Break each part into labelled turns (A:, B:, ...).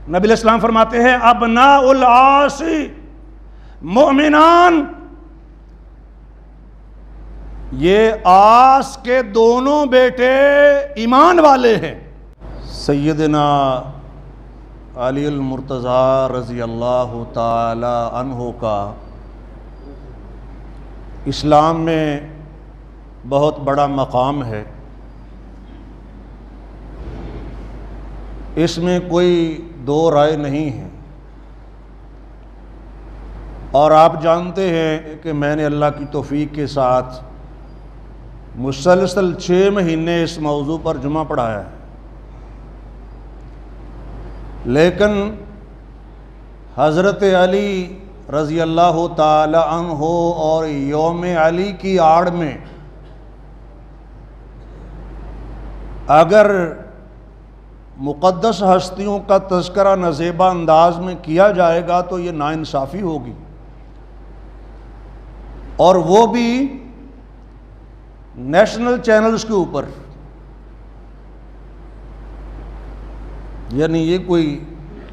A: نبی علیہ السلام فرماتے ہیں ابناء العاص مؤمنان، یہ عاص کے دونوں بیٹے ایمان والے ہیں۔ سیدنا علی المرتضیٰ رضی اللہ تعالی عنہ کا اسلام میں بہت بڑا مقام ہے، اس میں کوئی دو رائے نہیں ہے، اور آپ جانتے ہیں کہ میں نے اللہ کی توفیق کے ساتھ مسلسل 6 مہینے اس موضوع پر جمعہ پڑھایا ہے، لیکن حضرت علی رضی اللہ تعالی عنہ اور یوم علی کی آڑ میں اگر مقدس ہستیوں کا تذکرہ نازیبہ انداز میں کیا جائے گا تو یہ ناانصافی ہوگی، اور وہ بھی نیشنل چینلز کے اوپر، یعنی یہ کوئی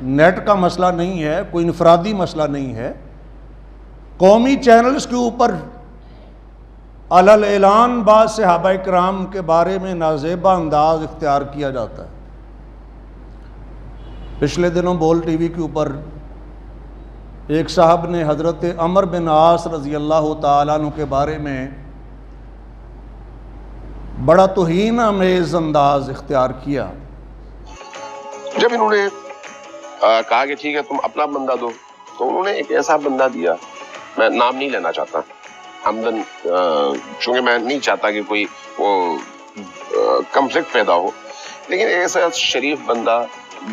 A: نیٹ کا مسئلہ نہیں ہے، کوئی انفرادی مسئلہ نہیں ہے، قومی چینلز کے اوپر علل اعلان بعض صحابہ کرام کے بارے میں نازیبہ انداز اختیار کیا جاتا ہے۔ پچھلے دنوں بول ٹی وی کے اوپر ایک صاحب نے حضرت عمر بن عاص رضی اللہ تعالیٰ عنہ کے بارے میں بڑا توہین آمیز انداز اختیار کیا۔
B: جب انہوں نے کہا کہ ٹھیک ہے تم اپنا بندہ دو، تو انہوں نے ایک ایسا بندہ دیا، میں نام نہیں لینا چاہتا عمدن، چونکہ میں نہیں چاہتا کہ کوئی کنفلکٹ پیدا ہو، لیکن ایسا شریف بندہ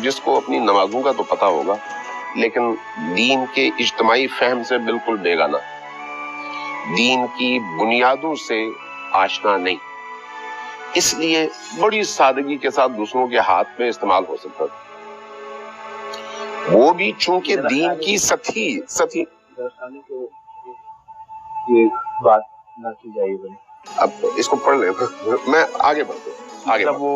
B: جس کو اپنی نمازوں کا تو پتہ ہوگا لیکن دین کے اجتماعی فہم سے بالکل بیگانہ، دین کی بنیادوں سے آشنا نہیں، اس لیے بڑی سادگی کے ساتھ دوسروں کے ہاتھ پہ استعمال ہو سکتا تھا۔ وہ بھی چونکہ دین کی سطحی
C: یہ بات نہ کی جائے گی۔
B: اب اس کو پڑھ لیں، میں آگے بڑھتا ہوں۔
C: وہ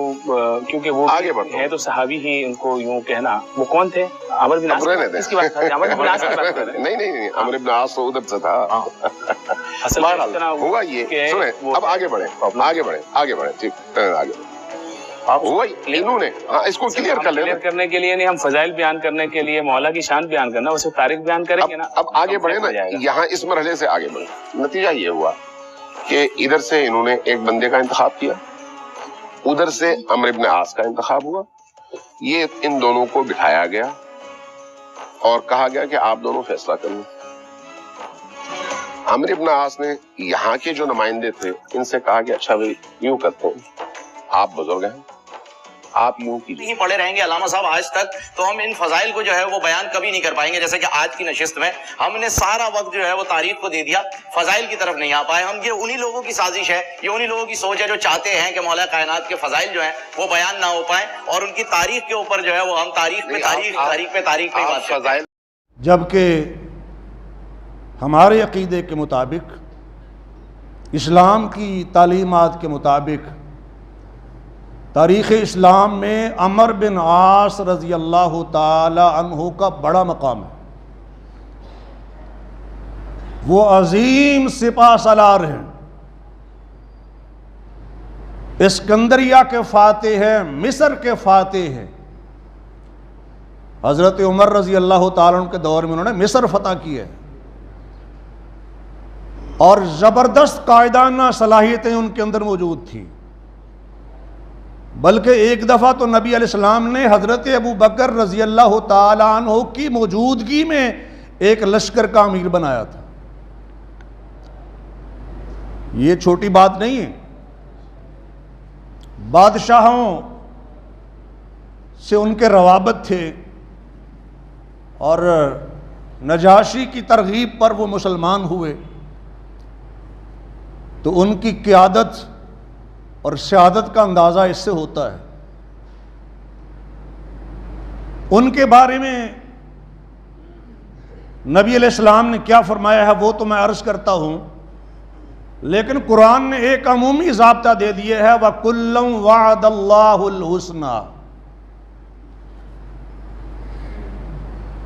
C: کیونکہ وہ ہے تو صحابی ہی، ان کو یوں کہنا، وہ کون تھے؟ عمر بن عاص اس کی بات کر رہے ہیں، عمر بن عاص کی بات کر رہے ہیں۔
B: نہیں، عمر بن عاص تو ادھر سے تھا، ہوا یہ، سنیں اب آگے بڑھیں، ٹھیک آگے انہوں نے اس کو کلیئر کر لیں
C: کرنے کے لیے نہیں، ہم فضائل بیان کرنے کے لیے مولا کی شان بیان کرنا، اسے تاریخ بیان کریں گے نا۔
B: اب آگے بڑھیں نا، یہاں اس مرحلے سے آگے بڑھیں۔ نتیجہ یہ ہوا کہ ادھر سے انہوں نے ایک بندے کا انتخاب کیا، ادھر سے عمر بن عاص کا انتخاب ہوا، یہ ان دونوں کو بٹھایا گیا اور کہا گیا کہ آپ دونوں فیصلہ کر لیں۔ عمر بن عاص نے یہاں کے جو نمائندے تھے ان سے کہا کہ اچھا بھائی یوں کرتے ہیں، آپ بزرگ ہیں، آپ یوں کیجیے۔
D: نہیں پڑھے رہیں گے علامہ صاحب آج تک تو ہم ان فضائل کو جو ہے وہ بیان کبھی نہیں کر پائیں گے، جیسے کہ آج کی نشست میں ہم نے سارا وقت جو ہے وہ تاریخ کو دے دیا، فضائل کی طرف نہیں آ پائے ہم۔ یہ انہی لوگوں کی سازش ہے، یہ انہی لوگوں کی سوچ ہے جو چاہتے ہیں کہ مولا کائنات کے فضائل جو ہیں وہ بیان نہ ہو پائیں، اور ان کی تاریخ کے اوپر جو ہے وہ ہم تاریخ پہ بات کرتے ہیں۔
A: جبکہ ہمارے عقیدے کے مطابق، اسلام کی تعلیمات کے مطابق، تاریخ اسلام میں عمر بن عاص رضی اللہ تعالی عنہ کا بڑا مقام ہے، وہ عظیم سپہ سالار ہیں، اسکندریہ کے فاتح ہیں، مصر کے فاتح ہیں۔ حضرت عمر رضی اللہ تعالیٰ عنہ کے دور میں انہوں نے مصر فتح کی ہے، اور زبردست قائدانہ صلاحیتیں ان کے اندر موجود تھیں، بلکہ ایک دفعہ تو نبی علیہ السلام نے حضرت ابو بکر رضی اللہ تعالیٰ عنہ کی موجودگی میں ایک لشکر کا امیر بنایا تھا۔ یہ چھوٹی بات نہیں ہے، بادشاہوں سے ان کے روابط تھے، اور نجاشی کی ترغیب پر وہ مسلمان ہوئے، تو ان کی قیادت اور سیادت کا اندازہ اس سے ہوتا ہے۔ ان کے بارے میں نبی علیہ السلام نے کیا فرمایا ہے وہ تو میں عرض کرتا ہوں، لیکن قرآن نے ایک عمومی ضابطہ دے دیا ہے، وَكُلًّا وَعَدَ اللَّهُ الْحُسْنَى،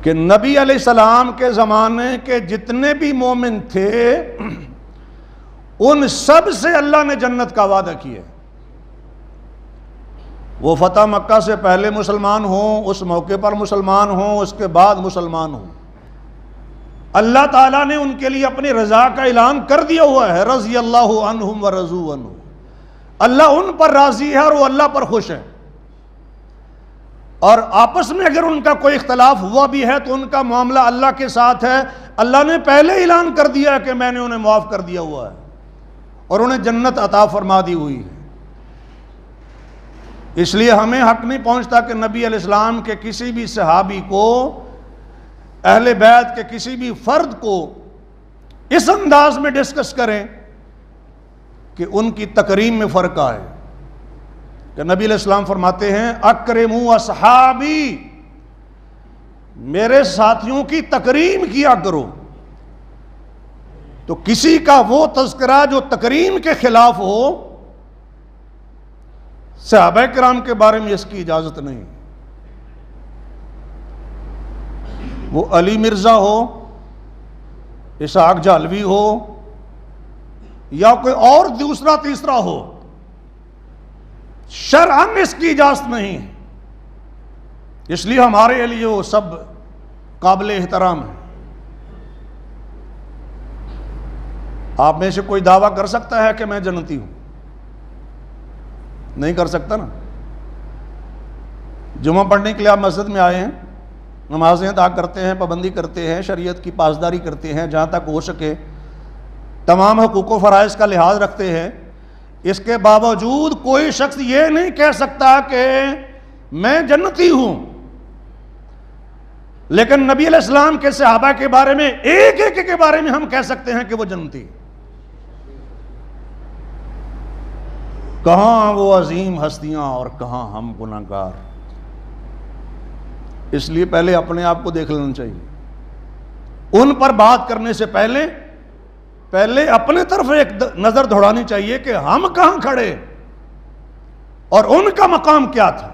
A: کہ نبی علیہ السلام کے زمانے کے جتنے بھی مومن تھے ان سب سے اللہ نے جنت کا وعدہ کیا. وہ فتح مکہ سے پہلے مسلمان ہوں، اس موقع پر مسلمان ہوں، اس کے بعد مسلمان ہوں، اللہ تعالیٰ نے ان کے لیے اپنی رضا کا اعلان کر دیا ہوا ہے. رضی اللہ عنہم ورضوا عنہ، اللہ ان پر راضی ہے اور وہ اللہ پر خوش ہے. اور آپس میں اگر ان کا کوئی اختلاف ہوا بھی ہے تو ان کا معاملہ اللہ کے ساتھ ہے. اللہ نے پہلے اعلان کر دیا کہ میں نے انہیں معاف کر دیا ہوا ہے اور انہیں جنت عطا فرما دی ہوئی ہے. اس لیے ہمیں حق نہیں پہنچتا کہ نبی علیہ السلام کے کسی بھی صحابی کو، اہل بیت کے کسی بھی فرد کو اس انداز میں ڈسکس کریں کہ ان کی تکریم میں فرق آئے. کہ نبی علیہ السلام فرماتے ہیں اکرموا اصحابی، میرے ساتھیوں کی تکریم کیا کرو. تو کسی کا وہ تذکرہ جو تکریم کے خلاف ہو، صحابہ کرام کے بارے میں اس کی اجازت نہیں. وہ علی مرزا ہو، اسحاق جہلوی ہو، یا کوئی اور دوسرا تیسرا ہو، شرعاً اس کی اجازت نہیں. اس لیے ہمارے لیے وہ سب قابل احترام ہے. آپ میں سے کوئی دعویٰ کر سکتا ہے کہ میں جنتی ہوں؟ نہیں کر سکتا نا. جمعہ پڑھنے کے لیے آپ مسجد میں آئے ہیں، نمازیں ادا کرتے ہیں، پابندی کرتے ہیں، شریعت کی پاسداری کرتے ہیں، جہاں تک ہو سکے تمام حقوق و فرائض کا لحاظ رکھتے ہیں. اس کے باوجود کوئی شخص یہ نہیں کہہ سکتا کہ میں جنتی ہوں. لیکن نبی علیہ السلام کے صحابہ کے بارے میں، ایک ایک کے بارے میں ہم کہہ سکتے ہیں کہ وہ جنتی. کہاں وہ عظیم ہستیاں اور کہاں ہم گناہگار. اس لیے پہلے اپنے آپ کو دیکھ لینا چاہیے. ان پر بات کرنے سے پہلے اپنے طرف ایک نظر دوڑانی چاہیے کہ ہم کہاں کھڑے اور ان کا مقام کیا تھا.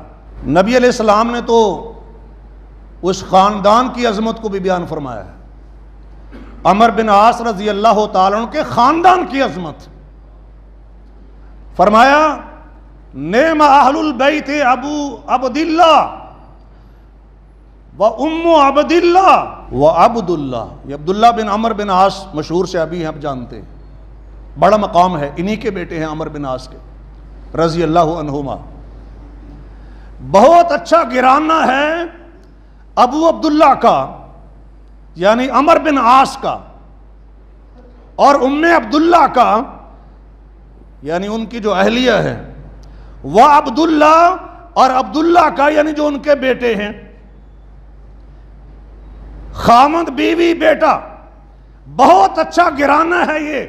A: نبی علیہ السلام نے تو اس خاندان کی عظمت کو بھی بیان فرمایا ہے. عمر بن عاص رضی اللہ تعالیٰ عنہ کے خاندان کی عظمت فرمایا، نعم اہل البیت ابو عبداللہ و ام عبداللہ و عبداللہ. یہ عبداللہ بن عمر بن عاص مشہور صحابی ہیں، آپ جانتے ہیں، بڑا مقام ہے. انہی کے بیٹے ہیں عمر بن عاص کے رضی اللہ عنہما. بہت اچھا گھرانہ ہے ابو عبداللہ کا، یعنی عمر بن عاص کا، اور ام عبداللہ کا، یعنی ان کی جو اہلیہ ہے، وہ عبداللہ، اور عبداللہ کا یعنی جو ان کے بیٹے ہیں. خامد بیوی بیٹا، بہت اچھا گھرانہ ہے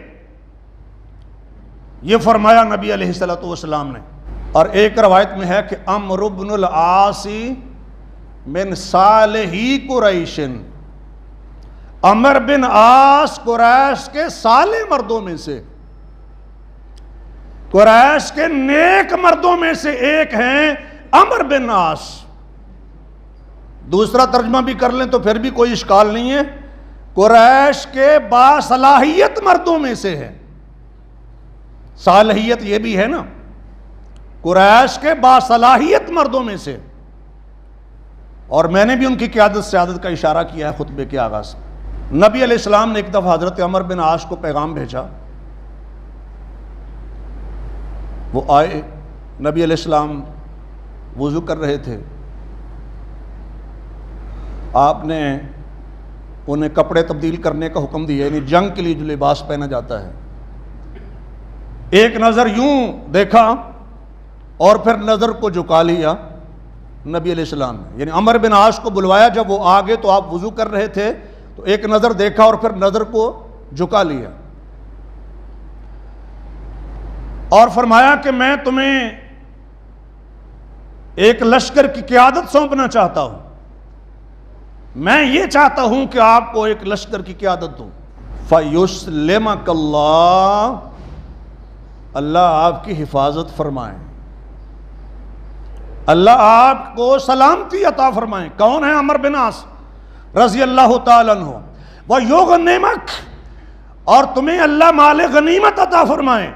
A: یہ فرمایا نبی علیہ السلام نے. اور ایک روایت میں ہے کہ عمرو بن العاص من صالحی قریش، عمر بن عاص قریش کے صالح مردوں میں سے، قریش کے نیک مردوں میں سے ایک ہیں عمر بن عاص. دوسرا ترجمہ بھی کر لیں تو پھر بھی کوئی اشکال نہیں ہے. قریش کے باصلاحیت مردوں میں سے ہے. صالحیت یہ بھی ہے نا، قریش کے باصلاحیت مردوں میں سے. اور میں نے بھی ان کی قیادت سیادت کا اشارہ کیا ہے خطبے کے آغاز میں. نبی علیہ السلام نے ایک دفعہ حضرت عمر بن عاص کو پیغام بھیجا. وہ آئے، نبی علیہ السلام وضو کر رہے تھے. آپ نے انہیں کپڑے تبدیل کرنے کا حکم دیا، یعنی جنگ کے لیے جو لباس پہنا جاتا ہے. ایک نظر یوں دیکھا اور پھر نظر کو جھکا لیا نبی علیہ السلام نے. یعنی عمر بن عاص کو بلوایا، جب وہ آگے تو آپ وضو کر رہے تھے، تو ایک نظر دیکھا اور پھر نظر کو جھکا لیا اور فرمایا کہ میں تمہیں ایک لشکر کی قیادت سونپنا چاہتا ہوں. میں یہ چاہتا ہوں کہ آپ کو ایک لشکر کی قیادت دوں. فَيُسْلِمَكَ اللَّهُ، اللہ آپ کی حفاظت فرمائیں، اللہ آپ کو سلامتی عطا فرمائیں. کون ہے عمر بن عاص؟ رضی اللہ تعالیٰ عنہ، وَيُغْنِمَكَ، اور تمہیں اللہ مال غنیمت عطا فرمائے،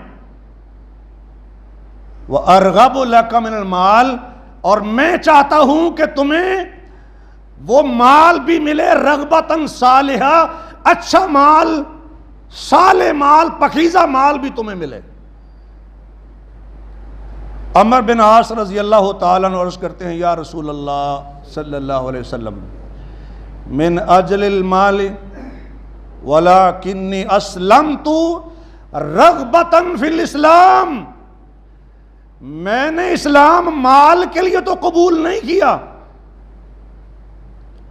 A: وَأَرْغَبُ لَكَ مِنَ الْمَالِ، اور میں چاہتا ہوں کہ تمہیں وہ مال بھی ملے رغبتاً صالحہ، اچھا مال، صالح مال، پاکیزہ مال بھی تمہیں ملے۔ عمر بن عاص رضی اللہ تعالیٰ عنہ عرض کرتے ہیں یا رسول اللہ صلی اللہ علیہ وسلم، من اجل المال ولکنی اسلمت رغبتاً فی الاسلام، میں نے اسلام مال کے لیے تو قبول نہیں کیا،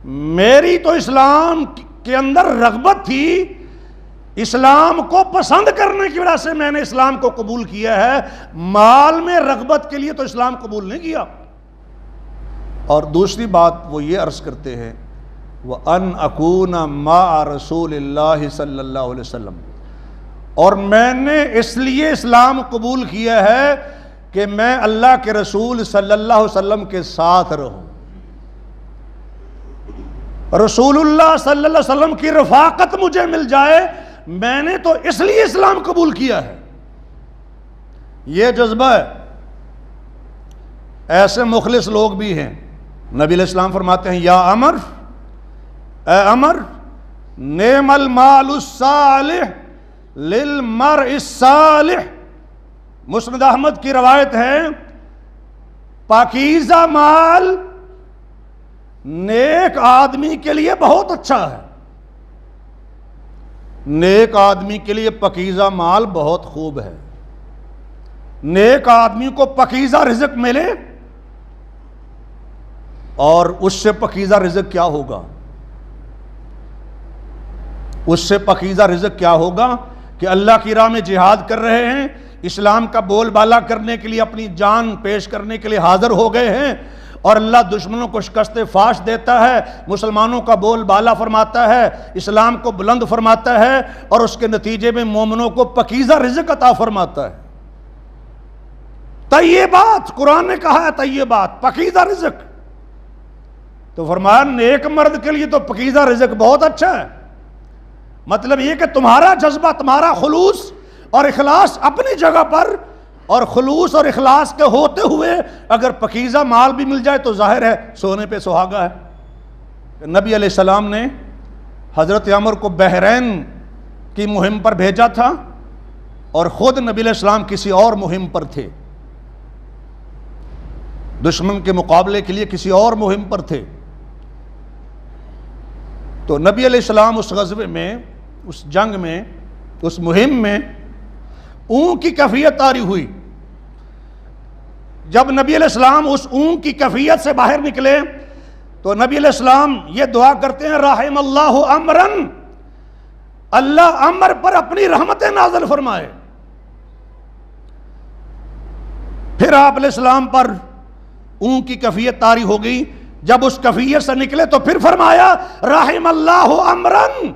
A: میری تو اسلام کے اندر رغبت تھی، اسلام کو پسند کرنے کی وجہ سے میں نے اسلام کو قبول کیا ہے، مال میں رغبت کے لیے تو اسلام قبول نہیں کیا۔ اور دوسری بات وہ یہ عرض کرتے ہیں وَأَنْ أَكُونَ مَعَ رَسُولِ اللَّهِ صلی اللہ علیہ وسلم، اور میں نے اس لیے اسلام قبول کیا ہے کہ میں اللہ کے رسول صلی اللہ علیہ وسلم کے ساتھ رہوں، رسول اللہ صلی اللہ علیہ وسلم کی رفاقت مجھے مل جائے، میں نے تو اس لیے اسلام قبول کیا ہے۔ یہ جذبہ ہے۔ ایسے مخلص لوگ بھی ہیں، نبی علیہ السلام فرماتے ہیں یا عمر، اے عمر، نعم المال الصالح للمرء الصالح، مسند احمد کی روایت ہے، پاکیزہ مال نیک آدمی کے لیے بہت اچھا ہے، نیک آدمی کے لیے پاکیزہ مال بہت خوب ہے۔ نیک آدمی کو پاکیزہ رزق ملے، اور اس سے پاکیزہ رزق کیا ہوگا؟ اس سے پاکیزہ رزق کیا ہوگا کہ اللہ کی راہ میں جہاد کر رہے ہیں، اسلام کا بول بالا کرنے کے لیے اپنی جان پیش کرنے کے لیے حاضر ہو گئے ہیں، اور اللہ دشمنوں کو شکست فاش دیتا ہے، مسلمانوں کا بول بالا فرماتا ہے، اسلام کو بلند فرماتا ہے، اور اس کے نتیجے میں مومنوں کو پاکیزہ رزق عطا فرماتا ہے۔ طیبات، قرآن نے کہا ہے طیبات، پاکیزہ رزق، تو فرمایا نیک مرد کے لیے تو پاکیزہ رزق بہت اچھا ہے۔ مطلب یہ کہ تمہارا جذبہ، تمہارا خلوص اور اخلاص اپنی جگہ پر، اور خلوص اور اخلاص کے ہوتے ہوئے اگر پاکیزہ مال بھی مل جائے تو ظاہر ہے سونے پہ سہاگا ہے۔ نبی علیہ السلام نے حضرت عمر کو بحرین کی مہم پر بھیجا تھا، اور خود نبی علیہ السلام کسی اور مہم پر تھے، دشمن کے مقابلے کے لیے کسی اور مہم پر تھے۔ تو نبی علیہ السلام اس غزوے میں، اس جنگ میں، اس مہم میں اون کی کیفیت طاری ہوئی۔ جب نبی علیہ السلام اس اون کی کیفیت سے باہر نکلے تو نبی علیہ السلام یہ دعا کرتے ہیں رحم اللہ عمرن، اللہ عمر پر اپنی رحمتیں نازل فرمائے۔ پھر آپ علیہ السلام پر اون کی کیفیت طاری ہو گئی، جب اس کیفیت سے نکلے تو پھر فرمایا رحم اللہ عمرن،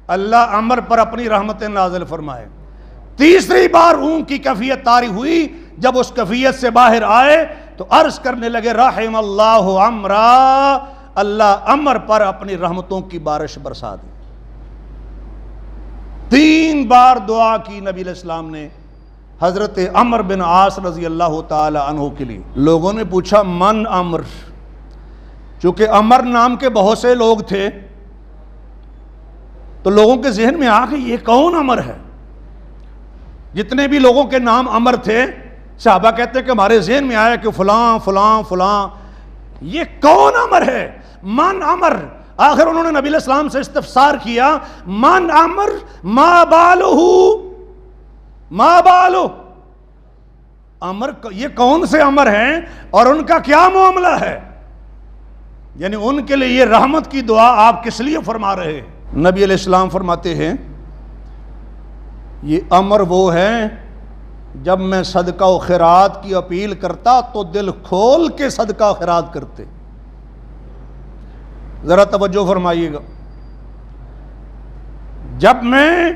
A: اللہ عمر پر اپنی رحمتیں نازل فرمائے۔ تیسری بار اون کی کیفیت طاری ہوئی، جب اس کیفیت سے باہر آئے تو عرض کرنے لگے رحم اللہ عمرا، اللہ عمر پر اپنی رحمتوں کی بارش برسا دی۔ 3 بار دعا کی نبی علیہ السلام نے حضرت عمر بن عاص رضی اللہ تعالی عنہ کے لیے۔ لوگوں نے پوچھا من عمر، چونکہ عمر نام کے بہت سے لوگ تھے تو لوگوں کے ذہن میں آ کہ یہ کون عمر ہے؟ جتنے بھی لوگوں کے نام عمر تھے، صحابہ کہتے ہیں کہ ہمارے ذہن میں آیا کہ فلاں فلاں فلاں، یہ کون عمر ہے؟ من عمر۔ آخر انہوں نے نبی علیہ السلام سے استفسار کیا من عمر ما بالہ، ما بالہ، عمر یہ کون سے عمر ہیں اور ان کا کیا معاملہ ہے؟ یعنی ان کے لیے یہ رحمت کی دعا آپ کس لیے فرما رہے ہیں؟ نبی علیہ السلام فرماتے ہیں یہ عمر وہ ہیں جب میں صدقہ و خیرات کی اپیل کرتا تو دل کھول کے صدقہ و خیرات کرتے۔ ذرا توجہ فرمائیے گا، جب میں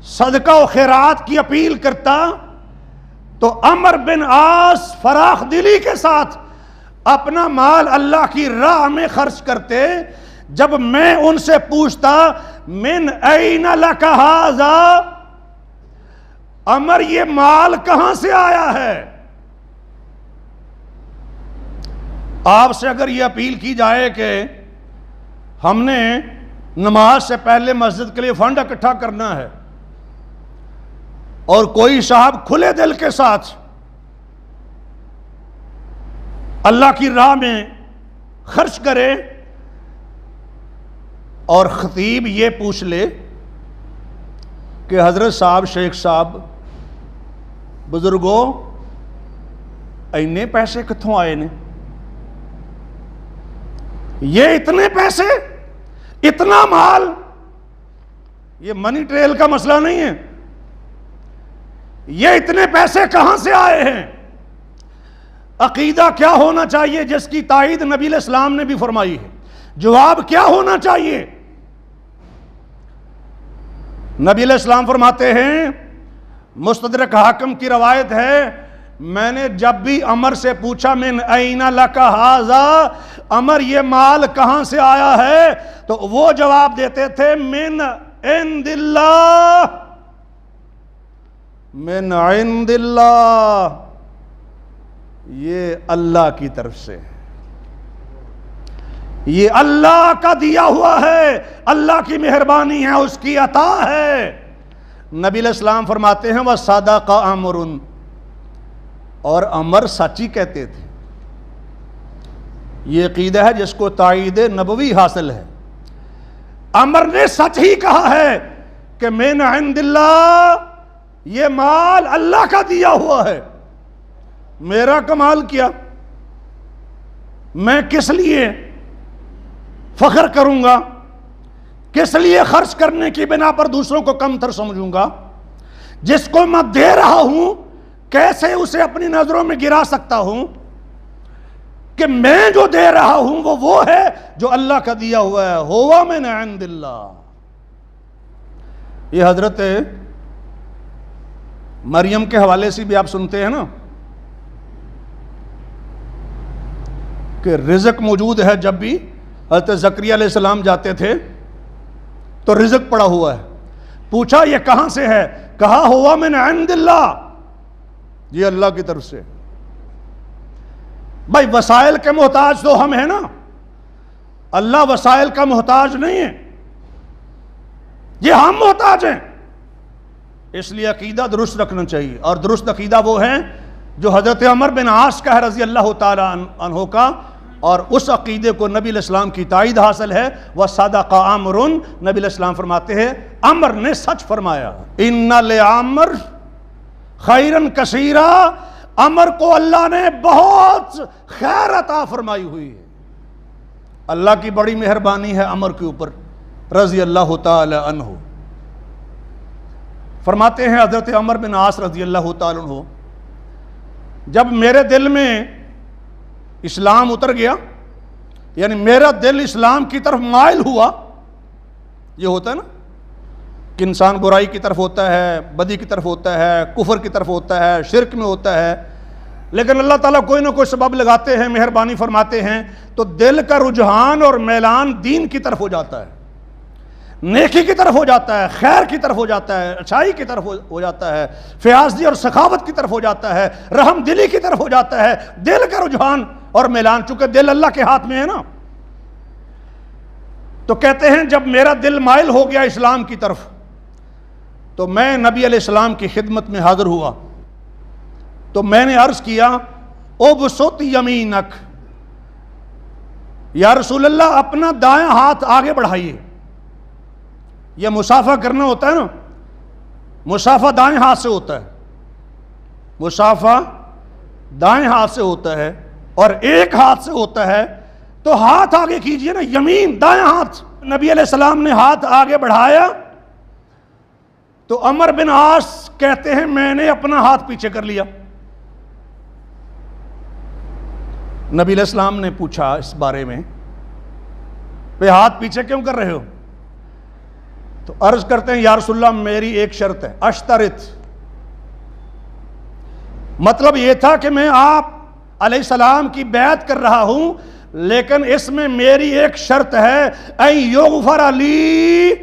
A: صدقہ و خیرات کی اپیل کرتا تو عمر بن عاص فراخ دلی کے ساتھ اپنا مال اللہ کی راہ میں خرچ کرتے، جب میں ان سے پوچھتا من این لک ھذا، عمر یہ مال کہاں سے آیا ہے؟ آپ سے اگر یہ اپیل کی جائے کہ ہم نے نماز سے پہلے مسجد کے لیے فنڈ اکٹھا کرنا ہے، اور کوئی صاحب کھلے دل کے ساتھ اللہ کی راہ میں خرچ کرے، اور خطیب یہ پوچھ لے کہ حضرت صاحب، شیخ صاحب، بزرگوں، اینے پیسے کتھوں آئے نے؟ یہ اتنے پیسے، اتنا مال، یہ منی ٹریل کا مسئلہ نہیں ہے، یہ اتنے پیسے کہاں سے آئے ہیں؟ عقیدہ کیا ہونا چاہیے جس کی تائید نبی علیہ السلام نے بھی فرمائی ہے؟ جواب کیا ہونا چاہیے؟ نبی علیہ السلام فرماتے ہیں، مستدرک حاکم کی روایت ہے، میں نے جب بھی عمر سے پوچھا من این لک ھذا، عمر یہ مال کہاں سے آیا ہے، تو وہ جواب دیتے تھے من عند اللہ، من عند اللہ، یہ اللہ کی طرف سے، یہ اللہ کا دیا ہوا ہے، اللہ کی مہربانی ہے، اس کی عطا ہے۔ نبی علیہ السلام فرماتے ہیں وَصَدَقَ عَمْرٌ، اور عمر سچ ہی کہتے تھے۔ یہ عقیدہ ہے جس کو تائید نبوی حاصل ہے، عمر نے سچ ہی کہا ہے کہ من عند اللہ، یہ مال اللہ کا دیا ہوا ہے، میرا کمال کیا، میں کس لیے فخر کروں گا، کس لیے خرچ کرنے کی بنا پر دوسروں کو کم تر سمجھوں گا؟ جس کو میں دے رہا ہوں کیسے اسے اپنی نظروں میں گرا سکتا ہوں کہ میں جو دے رہا ہوں وہ ہے جو اللہ کا دیا ہوا ہے، ہوا من عند اللہ۔ یہ حضرت مریم کے حوالے سے بھی آپ سنتے ہیں نا کہ رزق موجود ہے، جب بھی حضرت زکریا علیہ السلام جاتے تھے تو رزق پڑا ہوا ہے، پوچھا یہ کہاں سے ہے، کہا ہوا من عند اللہ، یہ اللہ کی طرف سے۔ بھائی وسائل کے محتاج تو ہم ہیں نا، اللہ وسائل کا محتاج نہیں ہے، یہ ہم محتاج ہیں۔ اس لیے عقیدہ درست رکھنا چاہیے، اور درست عقیدہ وہ ہے جو حضرت عمر بن عاص کا ہے رضی اللہ تعالی عنہ کا، اور اس عقیدے کو نبی علیہ السلام کی تائید حاصل ہے۔ وَصَدَقَ عَمْرٌ، نبی علیہ السلام فرماتے ہیں عمر نے سچ فرمایا۔ اِنَّ لِعَمْرٍ خَيْرًا كَثِيرًا، عمر کو اللہ نے بہت خیر عطا فرمائی ہوئی ہے، اللہ کی بڑی مہربانی ہے عمر کے اوپر رضی اللہ تعالی عنہ۔ فرماتے ہیں حضرت عمر بن عاص رضی اللہ تعالی عنہ، جب میرے دل میں اسلام اتر گیا، یعنی میرا دل اسلام کی طرف مائل ہوا، یہ ہوتا ہے نا کہ انسان برائی کی طرف ہوتا ہے، بدی کی طرف ہوتا ہے، کفر کی طرف ہوتا ہے، شرک میں ہوتا ہے، لیکن اللہ تعالیٰ کوئی نہ کوئی سبب لگاتے ہیں، مہربانی فرماتے ہیں، تو دل کا رجحان اور میلان دین کی طرف ہو جاتا ہے، نیکی کی طرف ہو جاتا ہے، خیر کی طرف ہو جاتا ہے، اچھائی کی طرف ہو جاتا ہے، فیاضی اور سخاوت کی طرف ہو جاتا ہے، رحم دلی کی طرف ہو جاتا ہے، دل کا رجحان اور میلان، چونکہ دل اللہ کے ہاتھ میں ہے نا۔ تو کہتے ہیں جب میرا دل مائل ہو گیا اسلام کی طرف، تو میں نبی علیہ السلام کی خدمت میں حاضر ہوا، تو میں نے عرض کیا ابسط یمینک، یا رسول اللہ اپنا دائیں ہاتھ آگے بڑھائیے۔ یہ مصافحہ کرنا ہوتا ہے نا، مصافحہ دائیں ہاتھ سے ہوتا ہے، مصافحہ دائیں ہاتھ سے ہوتا ہے اور ایک ہاتھ سے ہوتا ہے، تو ہاتھ آگے کیجئے نا، یمین دائیں ہاتھ۔ نبی علیہ السلام نے ہاتھ آگے بڑھایا تو عمر بن عاص کہتے ہیں میں نے اپنا ہاتھ پیچھے کر لیا۔ نبی علیہ السلام نے پوچھا اس بارے میں، بھئی ہاتھ پیچھے کیوں کر رہے ہو؟ تو عرض کرتے ہیں یا رسول اللہ میری ایک شرط ہے، اشترط، مطلب یہ تھا کہ میں آپ علیہ السلام کی بیعت کر رہا ہوں، لیکن اس میں میری ایک شرط ہے، ان یغفر لی،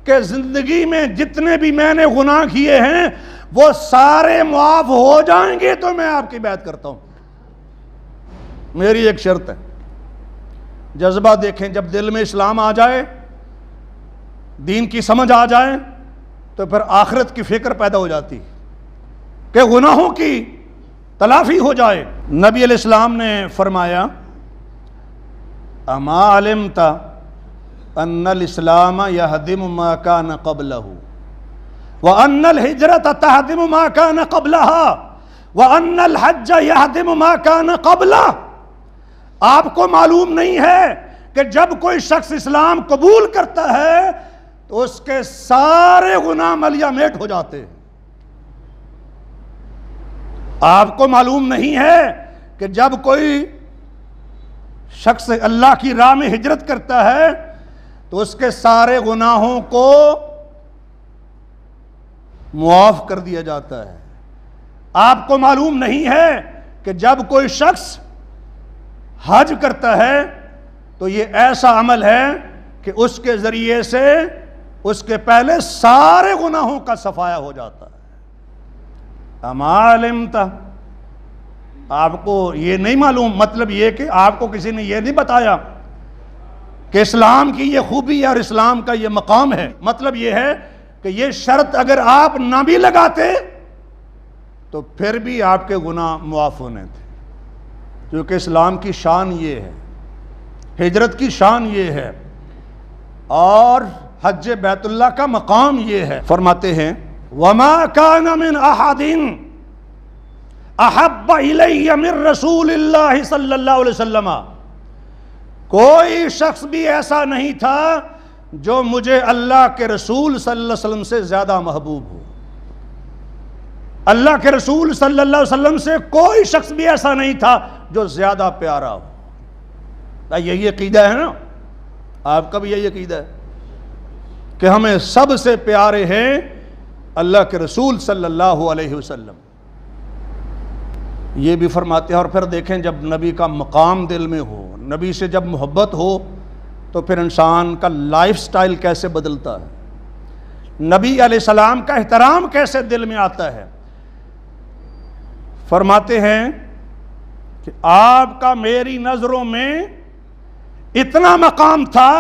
A: کہ زندگی میں جتنے بھی میں نے گناہ کیے ہیں وہ سارے معاف ہو جائیں گے تو میں آپ کی بیعت کرتا ہوں، میری ایک شرط ہے۔ جذبہ دیکھیں، جب دل میں اسلام آ جائے، دین کی سمجھ آ جائے، تو پھر آخرت کی فکر پیدا ہو جاتی کہ گناہوں کی تلافی ہو جائے۔ نبی علیہ السلام نے فرمایا، اما علمت ان الاسلام یہدم ما کان قبلہ وان الہجرۃ تہدم ما کان قبلہا وان الحج یہدم ما کان قبلہ۔ آپ کو معلوم نہیں ہے کہ جب کوئی شخص اسلام قبول کرتا ہے تو اس کے سارے گناہ ملیا میٹ ہو جاتے ہیں۔ آپ کو معلوم نہیں ہے کہ جب کوئی شخص اللہ کی راہ میں ہجرت کرتا ہے تو اس کے سارے گناہوں کو معاف کر دیا جاتا ہے۔ آپ کو معلوم نہیں ہے کہ جب کوئی شخص حج کرتا ہے تو یہ ایسا عمل ہے کہ اس کے ذریعے سے اس کے پہلے سارے گناہوں کا صفایا ہو جاتا ہے۔ اما علمت، آپ کو یہ نہیں معلوم، مطلب یہ کہ آپ کو کسی نے یہ نہیں بتایا کہ اسلام کی یہ خوبی ہے اور اسلام کا یہ مقام ہے۔ مطلب یہ ہے کہ یہ شرط اگر آپ نہ بھی لگاتے تو پھر بھی آپ کے گناہ معاف ہونے تھے، کیونکہ اسلام کی شان یہ ہے، ہجرت کی شان یہ ہے، اور حج بیت اللہ کا مقام یہ ہے۔ فرماتے ہیں وما كان من احد احب الی من رسول اللہ صلی اللہ علیہ وسلم، کوئی شخص بھی ایسا نہیں تھا جو مجھے اللہ کے رسول صلی اللہ علیہ وسلم سے زیادہ محبوب ہو۔ اللہ کے رسول صلی اللہ علیہ وسلم سے کوئی شخص بھی ایسا نہیں تھا جو زیادہ پیارا ہو۔ یہی عقیدہ ہے نا، آپ کا بھی یہی عقیدہ ہے کہ ہمیں سب سے پیارے ہیں اللہ کے رسول صلی اللہ علیہ وسلم۔ یہ بھی فرماتے ہیں، اور پھر دیکھیں جب نبی کا مقام دل میں ہو، نبی سے جب محبت ہو تو پھر انسان کا لائف سٹائل کیسے بدلتا ہے، نبی علیہ السلام کا احترام کیسے دل میں آتا ہے۔ فرماتے ہیں کہ آپ کا میری نظروں میں اتنا مقام تھا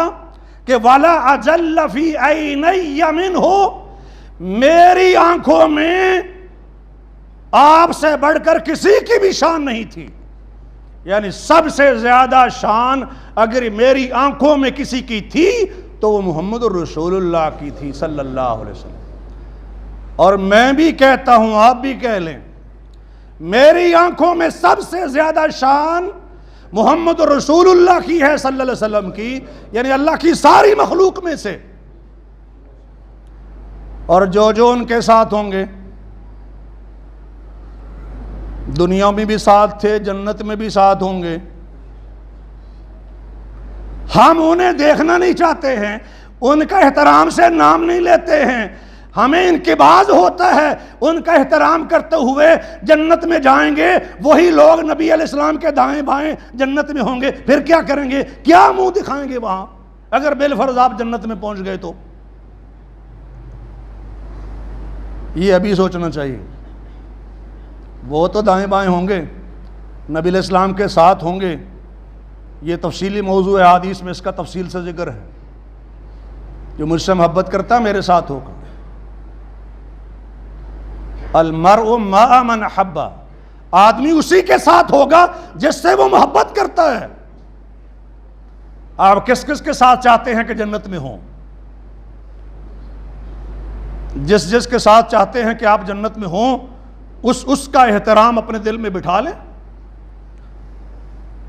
A: کہ وَلَا أَجَلَّ فِي عَيْنَيَّ مِنْهُ، میری آنکھوں میں آپ سے بڑھ کر کسی کی بھی شان نہیں تھی، یعنی سب سے زیادہ شان اگر میری آنکھوں میں کسی کی تھی تو وہ محمد الرسول اللہ کی تھی صلی اللہ علیہ وسلم۔ اور میں بھی کہتا ہوں، آپ بھی کہہ لیں، میری آنکھوں میں سب سے زیادہ شان محمد رسول اللہ کی ہے صلی اللہ علیہ وسلم کی، یعنی اللہ کی ساری مخلوق میں سے۔ اور جو ان کے ساتھ ہوں گے، دنیا میں بھی ساتھ تھے، جنت میں بھی ساتھ ہوں گے، ہم انہیں دیکھنا نہیں چاہتے ہیں، ان کا احترام سے نام نہیں لیتے ہیں، ہمیں انقباض ہوتا ہے ان کا احترام کرتے ہوئے۔ جنت میں جائیں گے وہی لوگ نبی علیہ السلام کے دائیں بائیں جنت میں ہوں گے، پھر کیا کریں گے، کیا منہ دکھائیں گے وہاں اگر بالفرض آپ جنت میں پہنچ گئے تو؟ یہ ابھی سوچنا چاہیے۔ وہ تو دائیں بائیں ہوں گے، نبی علیہ السلام کے ساتھ ہوں گے، یہ تفصیلی موضوع ہے، حدیث میں اس کا تفصیل سے ذکر ہے۔ جو مجھ سے محبت کرتا میرے ساتھ ہوگا۔ المرء مع من احب، آدمی اسی کے ساتھ ہوگا جس سے وہ محبت کرتا ہے۔ آپ کس کس کے ساتھ چاہتے ہیں کہ جنت میں ہوں؟ جس کے ساتھ چاہتے ہیں کہ آپ جنت میں ہوں اس کا احترام اپنے دل میں بٹھا لیں۔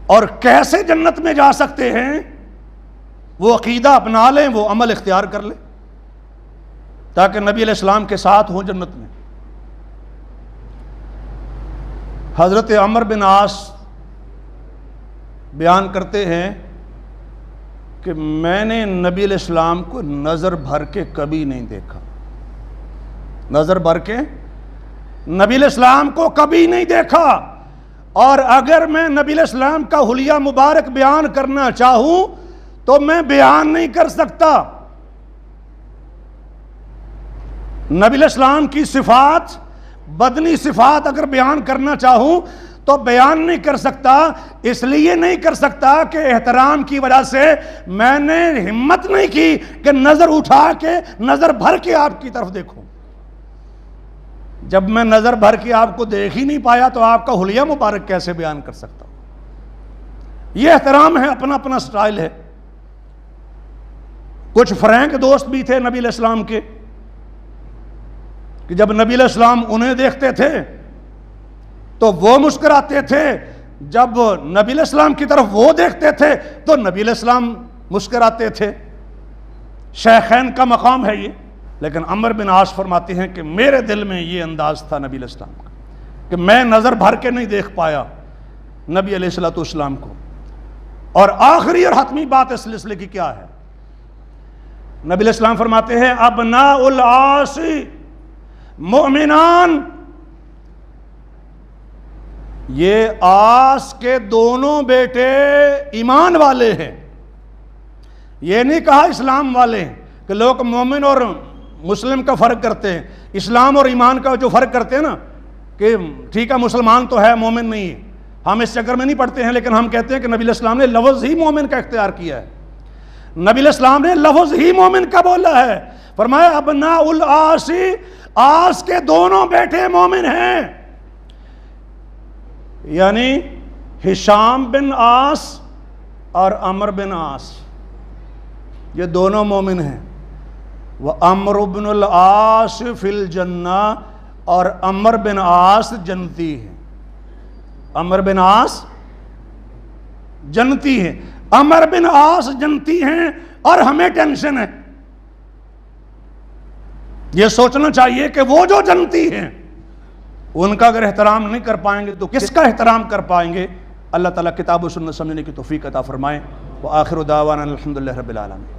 A: اور کیسے جنت میں جا سکتے ہیں وہ عقیدہ اپنا لیں، وہ عمل اختیار کر لیں، تاکہ نبی علیہ السلام کے ساتھ ہوں جنت میں۔ حضرت عمر بن عاص بیان کرتے ہیں کہ میں نے نبی علیہ السلام کو نظر بھر کے کبھی نہیں دیکھا، نظر بھر کے نبی علیہ السلام کو کبھی نہیں دیکھا، اور اگر میں نبی علیہ السلام کا حلیہ مبارک بیان کرنا چاہوں تو میں بیان نہیں کر سکتا. نبی علیہ السلام کی صفات، بدنی صفات اگر بیان کرنا چاہوں تو بیان نہیں کر سکتا. اس لیے نہیں کر سکتا کہ احترام کی وجہ سے میں نے ہمت نہیں کی کہ نظر اٹھا کے نظر بھر کے آپ کی طرف دیکھوں. جب میں نظر بھر کے آپ کو دیکھ ہی نہیں پایا تو آپ کا حلیہ مبارک کیسے بیان کر سکتا ہوں؟ یہ احترام ہے، اپنا اپنا سٹائل ہے. کچھ فرینک دوست بھی تھے نبی علیہ السلام کے کہ جب نبی علیہ السلام انہیں دیکھتے تھے تو وہ مسکراتے تھے، جب نبی علیہ السلام کی طرف وہ دیکھتے تھے تو نبی علیہ السلام مسکراتے تھے. شیخین کا مقام ہے یہ. لیکن عمر بن عاص فرماتے ہیں کہ میرے دل میں یہ انداز تھا نبی علیہ السلام کا کہ میں نظر بھر کے نہیں دیکھ پایا نبی علیہ السلام کو. اور آخری اور حتمی بات اس سلسلے کی کیا ہے؟ نبی علیہ السلام فرماتے ہیں ابناء العاص مؤمنان. یہ عاص کے دونوں بیٹے ایمان والے ہیں. یہ نہیں کہا اسلام والے ہیں کہ لوگ مومن اور مسلم کا فرق کرتے ہیں. اسلام اور ایمان کا جو فرق کرتے ہیں نا کہ ٹھیک ہے مسلمان تو ہے مومن نہیں ہے، ہم اس چکر میں نہیں پڑھتے ہیں، لیکن ہم کہتے ہیں کہ نبی علیہ السلام نے لفظ ہی مومن کا اختیار کیا ہے. نبی علیہ السلام نے لفظ ہی مومن کا بولا ہے. فرمایا ابناء العاص، عاص کے دونوں بیٹے مومن ہیں. یعنی ہشام بن عاص اور عمر بن عاص یہ دونوں مومن ہیں. وَعَمْرُ بْنُ الْعَاصِ فِي الْجَنَّةِ، اور عمر بن عاص جنتی ہیں. عمر بن عاص جنتی ہیں. عمر بن عاص جنتی ہیں اور ہمیں ٹینشن ہے. یہ سوچنا چاہیے کہ وہ جو جنتی ہیں ان کا اگر احترام نہیں کر پائیں گے تو کس کا احترام کر پائیں گے؟ اللہ تعالیٰ کتاب و سنت سمجھنے کی توفیق عطا فرمائے. وآخر دعوانا الحمدللہ رب العالمین.